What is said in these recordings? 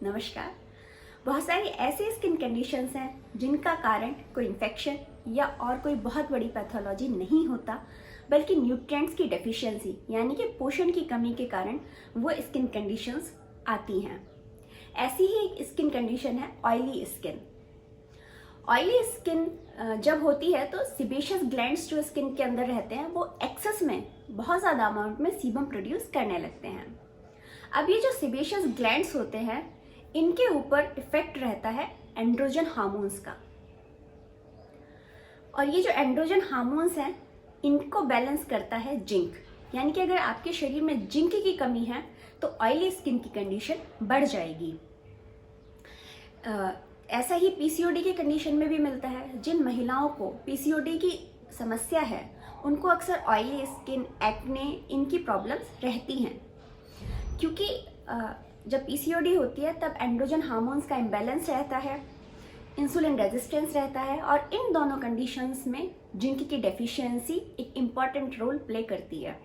नमस्कार। बहुत सारी ऐसी स्किन कंडीशंस हैं जिनका कारण कोई इन्फेक्शन या और कोई बहुत बड़ी पैथोलॉजी नहीं होता, बल्कि न्यूट्रिएंट्स की डेफिशिएंसी यानी कि पोषण की कमी के कारण वो स्किन कंडीशंस आती हैं। ऐसी ही एक स्किन कंडीशन है ऑयली स्किन। ऑयली स्किन जब होती है तो सिबेशियस ग्लैंड्स जो स्किन के अंदर रहते हैं वो एक्सेस में बहुत ज़्यादा अमाउंट में सीबम प्रोड्यूस करने लगते हैं। अब ये जो सिबेशियस ग्लैंड्स होते हैं इनके ऊपर इफेक्ट रहता है एंड्रोजन हार्मोन्स का, और ये जो एंड्रोजन हार्मोन्स हैं इनको बैलेंस करता है जिंक। यानी कि अगर आपके शरीर में जिंक की कमी है तो ऑयली स्किन की कंडीशन बढ़ जाएगी। ऐसा ही पीसीओडी की कंडीशन में भी मिलता है। जिन महिलाओं को पीसीओडी की समस्या है उनको अक्सर ऑयली स्किन, एक्ने, इनकी प्रॉब्लम्स रहती हैं, क्योंकि जब पीसीओडी होती है तब एंड्रोजन हार्मोन्स का इम्बैलेंस रहता है, इंसुलिन रेजिस्टेंस रहता है, और इन दोनों कंडीशंस में जिंक की डेफिशिएंसी एक इम्पॉर्टेंट रोल प्ले करती है।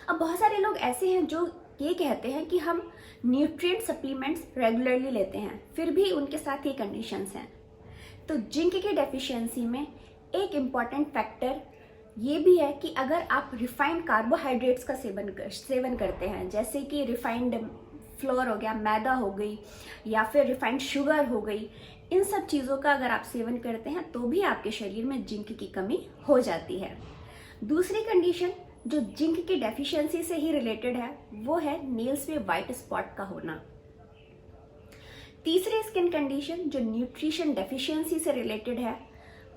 अब बहुत सारे लोग ऐसे हैं जो ये कहते हैं कि हम न्यूट्रिएंट सप्लीमेंट्स रेगुलरली लेते हैं, फिर भी उनके साथ ये कंडीशंस हैं। तो जिंक की डेफिशिएंसी में एक इम्पॉर्टेंट फैक्टर ये भी है कि अगर आप रिफाइंड कार्बोहाइड्रेट्स का सेवन करते हैं, जैसे कि रिफाइंड फ्लोर हो गया, मैदा हो गई, या फिर रिफाइंड शुगर हो गई, इन सब चीज़ों का अगर आप सेवन करते हैं तो भी आपके शरीर में जिंक की कमी हो जाती है। दूसरी कंडीशन जो जिंक की डेफिशिएंसी से ही रिलेटेड है वो है नेल्स में वाइट स्पॉट का होना। तीसरी स्किन कंडीशन जो न्यूट्रिशन डेफिशिएंसी से रिलेटेड है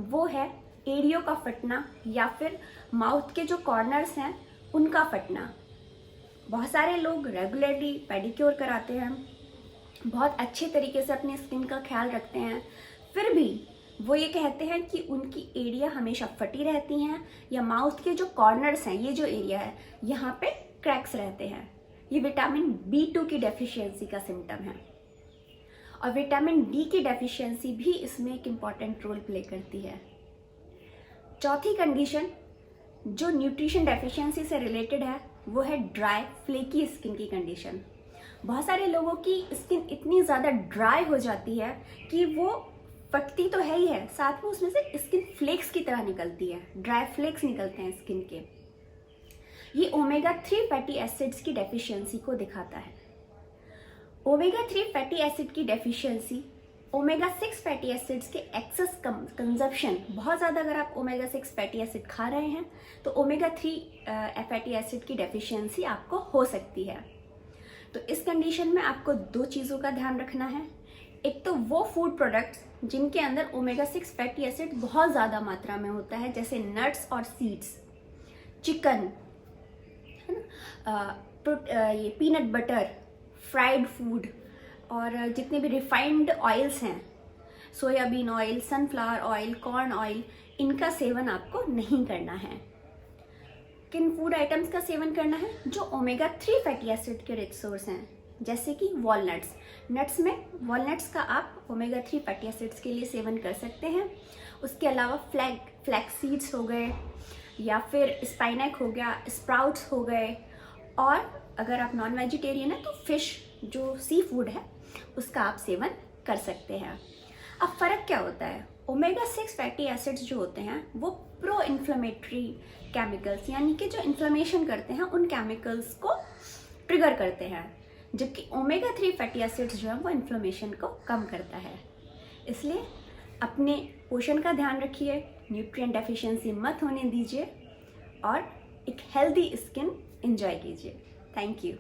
वो है एड़ियों का फटना, या फिर माउथ के जो कॉर्नर्स हैं उनका फटना। बहुत सारे लोग रेगुलरली पेडिक्योर कराते हैं, बहुत अच्छे तरीके से अपनी स्किन का ख्याल रखते हैं, फिर भी वो ये कहते हैं कि उनकी एड़ियाँ हमेशा फटी रहती हैं, या माउथ के जो कॉर्नर्स हैं, ये जो एरिया है, यहाँ पे क्रैक्स रहते हैं। ये विटामिन B2 की डेफिशिएंसी का सिम्टम है, और विटामिन D की डेफिशिएंसी भी इसमें एक इम्पॉर्टेंट रोल प्ले करती है। चौथी कंडीशन जो न्यूट्रिशन डेफिशिएंसी से रिलेटेड है वो है ड्राई फ्लेकी स्किन की कंडीशन। बहुत सारे लोगों की स्किन इतनी ज़्यादा ड्राई हो जाती है कि वो फटती तो है ही है, साथ में उसमें से स्किन फ्लेक्स की तरह निकलती है, ड्राई फ्लेक्स निकलते हैं स्किन के। ये ओमेगा 3 फैटी एसिड्स की डेफिशिएंसी को दिखाता है। ओमेगा 3 फैटी एसिड की डेफिशिएंसी ओमेगा 6 फैटी एसिड्स के एक्सेस कंजप्शन, बहुत ज़्यादा अगर आप ओमेगा 6 फैटी एसिड खा रहे हैं तो ओमेगा 3 फैटी एसिड की डेफिशिएंसी आपको हो सकती है। तो इस कंडीशन में आपको दो चीज़ों का ध्यान रखना है। एक तो वो फूड प्रोडक्ट्स जिनके अंदर ओमेगा 6 फैटी एसिड बहुत ज़्यादा मात्रा में होता है, जैसे नट्स और सीड्स, चिकन, है ना, ये पीनट बटर, फ्राइड फूड, और जितने भी रिफाइंड ऑयल्स हैं, soybean oil, sunflower oil, corn oil, इनका सेवन आपको नहीं करना है। किन फूड आइटम्स का सेवन करना है? जो ओमेगा 3 फैटी एसिड के रिच सोर्स हैं, जैसे कि वॉलनट्स। नट्स में वॉलनट्स का आप ओमेगा 3 फैटी एसिड्स के लिए सेवन कर सकते हैं। उसके अलावा फ्लैक्स सीड्स हो गए, या फिर स्पाइनैक हो गया, स्प्राउट्स हो गए, और अगर आप नॉन वेजिटेरियन है तो फिश जो सी फूड है उसका आप सेवन कर सकते हैं। अब फ़र्क क्या होता है? ओमेगा 6 फैटी एसिड्स जो होते हैं वो प्रो इन्फ्लेमेटरी केमिकल्स, यानी कि जो इन्फ्लेमेशन करते हैं उन केमिकल्स को ट्रिगर करते हैं, जबकि ओमेगा 3 फैटी एसिड्स जो है वो इन्फ्लेमेशन को कम करता है। इसलिए अपने पोषण का ध्यान रखिए, न्यूट्रिएंट डेफिशिएंसी मत होने दीजिए, और एक हेल्दी स्किन एंजॉय कीजिए। Thank you.